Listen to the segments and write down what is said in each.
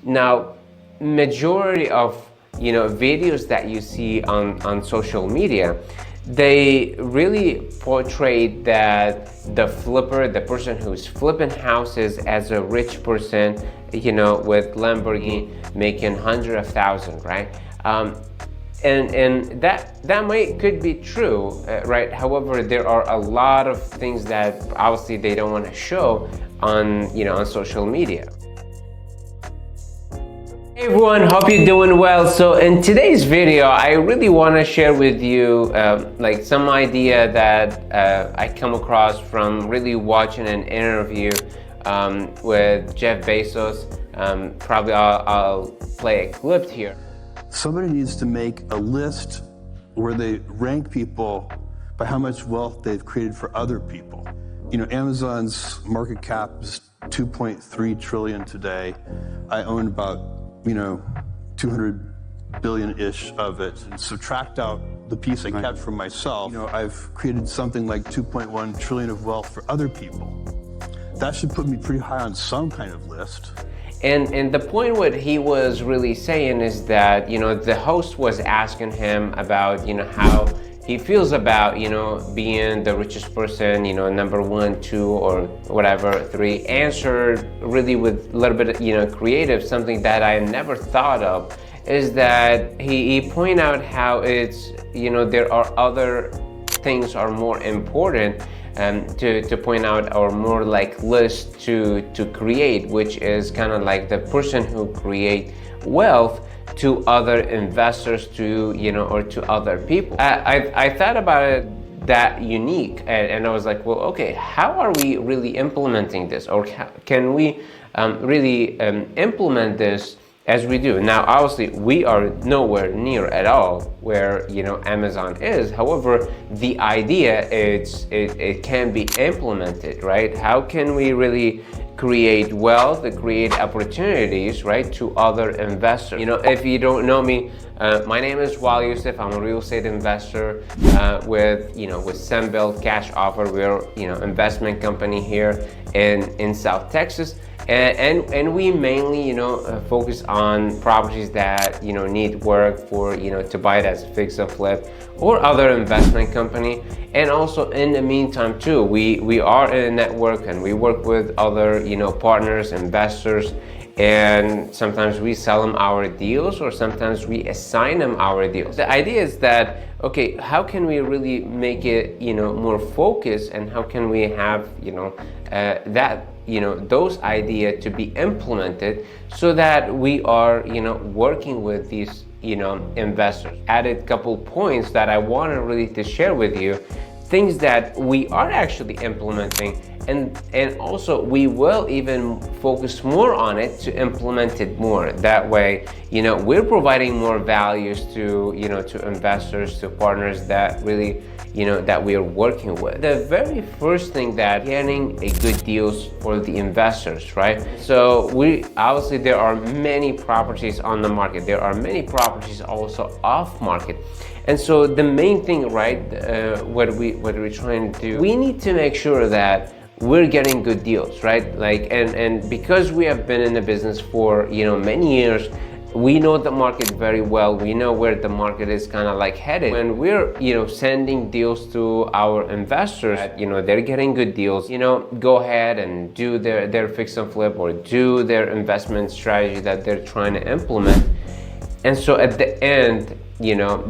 Now, majority of videos that you see on social media, they really portray that the flipper, the person who's flipping houses, as a rich person, with Lamborghini, making hundreds of thousands, right? And that could be true, right? However, there are a lot of things that obviously they don't want to show on on social media. Hey everyone, hope you're doing well. So in today's video, I really want to share with you like some idea that I come across from really watching an interview with Jeff Bezos. Probably I'll play a clip here. Somebody needs to make a list where they rank people by how much wealth they've created for other people. Amazon's market cap is 2.3 trillion today. I own about 200 billion-ish of it. And subtract out the piece I kept for myself, I've created something like 2.1 trillion of wealth for other people. That should put me pretty high on some kind of list. And the point what he was really saying is that, the host was asking him about, how he feels about, being the richest person, number 1, 2, or whatever, 3. Answered really with a little bit, creative, something that I never thought of, is that he pointed out how it's, there are other things are more important to point out, or more like list to create, which is kind of like the person who create wealth to other investors, to or to other people. I thought about it that unique, and I was like, well, okay, how are we really implementing this, or can we really implement this as we do now? Obviously, we are nowhere near at all where Amazon is. However, the idea it can be implemented, right? How can we really create wealth, create opportunities, right, to other investors? If you don't know me, my name is Waleed Yousif. I'm a real estate investor with Sunbelt Cash Offer. We're investment company here in South Texas. And we mainly focus on properties that need work for to buy it as a fix and flip or other investment company. And also in the meantime too, we are in a network and we work with other partners, investors, and sometimes we sell them our deals, or sometimes we assign them our deals. The idea is that, okay, how can we really make it more focused, and how can we have that those ideas to be implemented, so that we are working with these investors. Added couple points that I wanted really to share with you, things that we are actually implementing, and also we will even focus more on it to implement it more. That way, we're providing more values to to investors, to partners that really that we are working with. The very first thing, that getting a good deals for the investors, right? So obviously there are many properties on the market. There are many properties also off market. And so the main thing, right, what we're trying to do, we need to make sure that we're getting good deals, right? Like, and because we have been in the business for many years, we know the market very well. We know where the market is kind of like headed. When we're sending deals to our investors, they're getting good deals, go ahead and do their fix and flip, or do their investment strategy that they're trying to implement. And so at the end,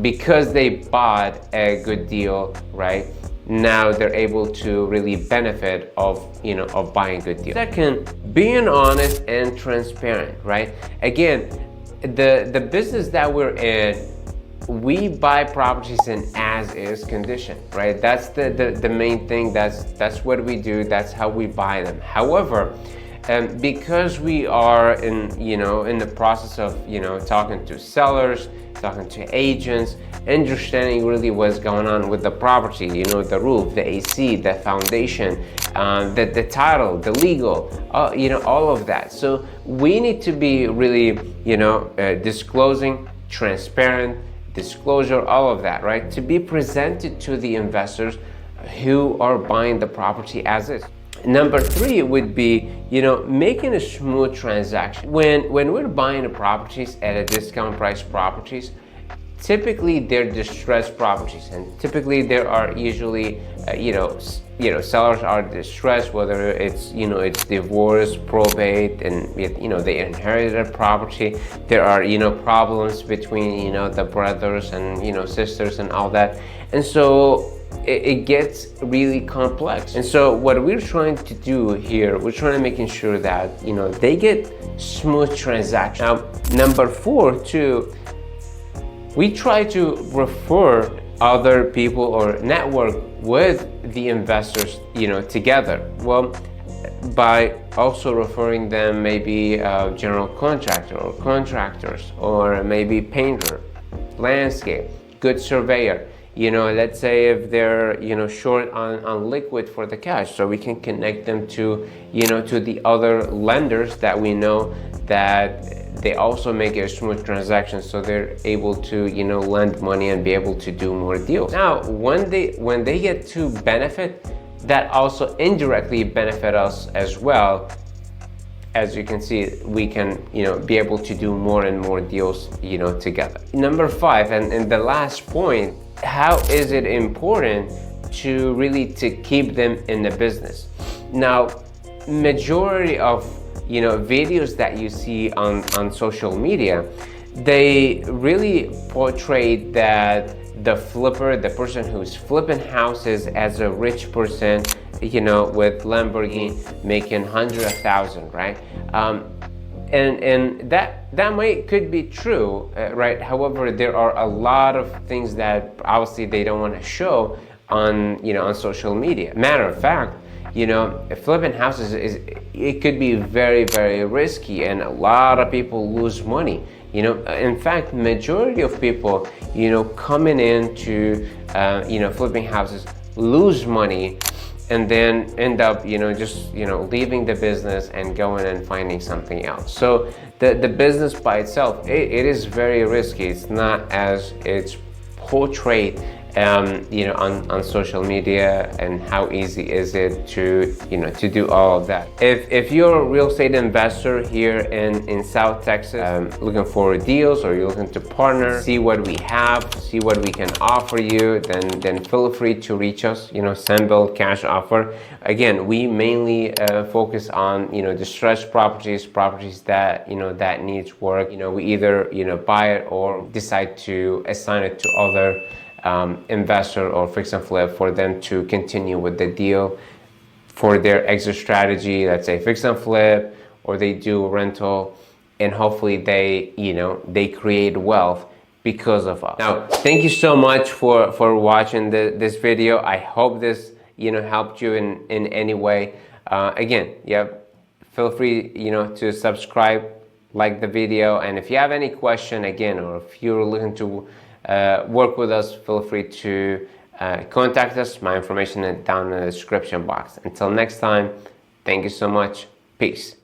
because they bought a good deal, right, now they're able to really benefit of buying good deals. Second, being honest and transparent, right? Again, the business that we're in, we buy properties in as-is condition, right? That's the main thing. That's what we do. That's how we buy them. However, because we are in the process of talking to sellers, talking to agents, understanding really what's going on with the property, the roof, the AC, the foundation, the title, the legal, all of that. So we need to be really disclosing, transparent, disclosure, all of that, right? To be presented to the investors who are buying the property as is. Number three would be, making a smooth transaction. When we're buying the properties at a discount price properties, typically they're distressed properties, and typically there are usually, sellers are distressed, whether it's, it's divorce, probate, and, they inherited a property. There are, problems between, the brothers and, sisters and all that. And so it gets really complex. And so what we're trying to do here, we're trying to making sure that, they get smooth transactions. Now, number four too, we try to refer other people or network with the investors, together. Well, by also referring them maybe a general contractor or contractors, or maybe painter, landscape, good surveyor. Let's say if they're, short on liquid for the cash, so we can connect them to, to the other lenders that we know that they also make a smooth transaction, so they're able to, lend money and be able to do more deals. Now, when they get to benefit, that also indirectly benefit us as well. As you can see, we can, be able to do more and more deals, together. Number five, and the last point, how is it important to really to keep them in the business? Now, majority of videos that you see on social media, they really portray that the flipper, the person who's flipping houses, as a rich person, with Lamborghini, making hundreds of thousands, right? And that could be true, right? However, there are a lot of things that obviously they don't want to show on on social media. Matter of fact, flipping houses it could be very, very risky, and a lot of people lose money. In fact, majority of people, coming into, flipping houses lose money, and then end up, just, leaving the business and going and finding something else. So the business by itself, it is very risky. It's not as it's portrayed on social media, and how easy is it to to do all of that. If you're a real estate investor here in South Texas, looking for deals, or you're looking to partner, see what we have, see what we can offer you, then feel free to reach us. Send bill, cash offer. Again, we mainly focus on distressed properties that that needs work. We either buy it or decide to assign it to other investor or fix and flip for them to continue with the deal for their exit strategy. Let's say fix and flip, or they do rental, and hopefully they they create wealth because of us. Now, thank you so much for watching this video. I hope this helped you in any way. Again, feel free to subscribe, like the video, and if you have any question, again, or if you're looking to work with us, feel free to contact us. My information is down in the description box. Until next time, thank you so much. Peace.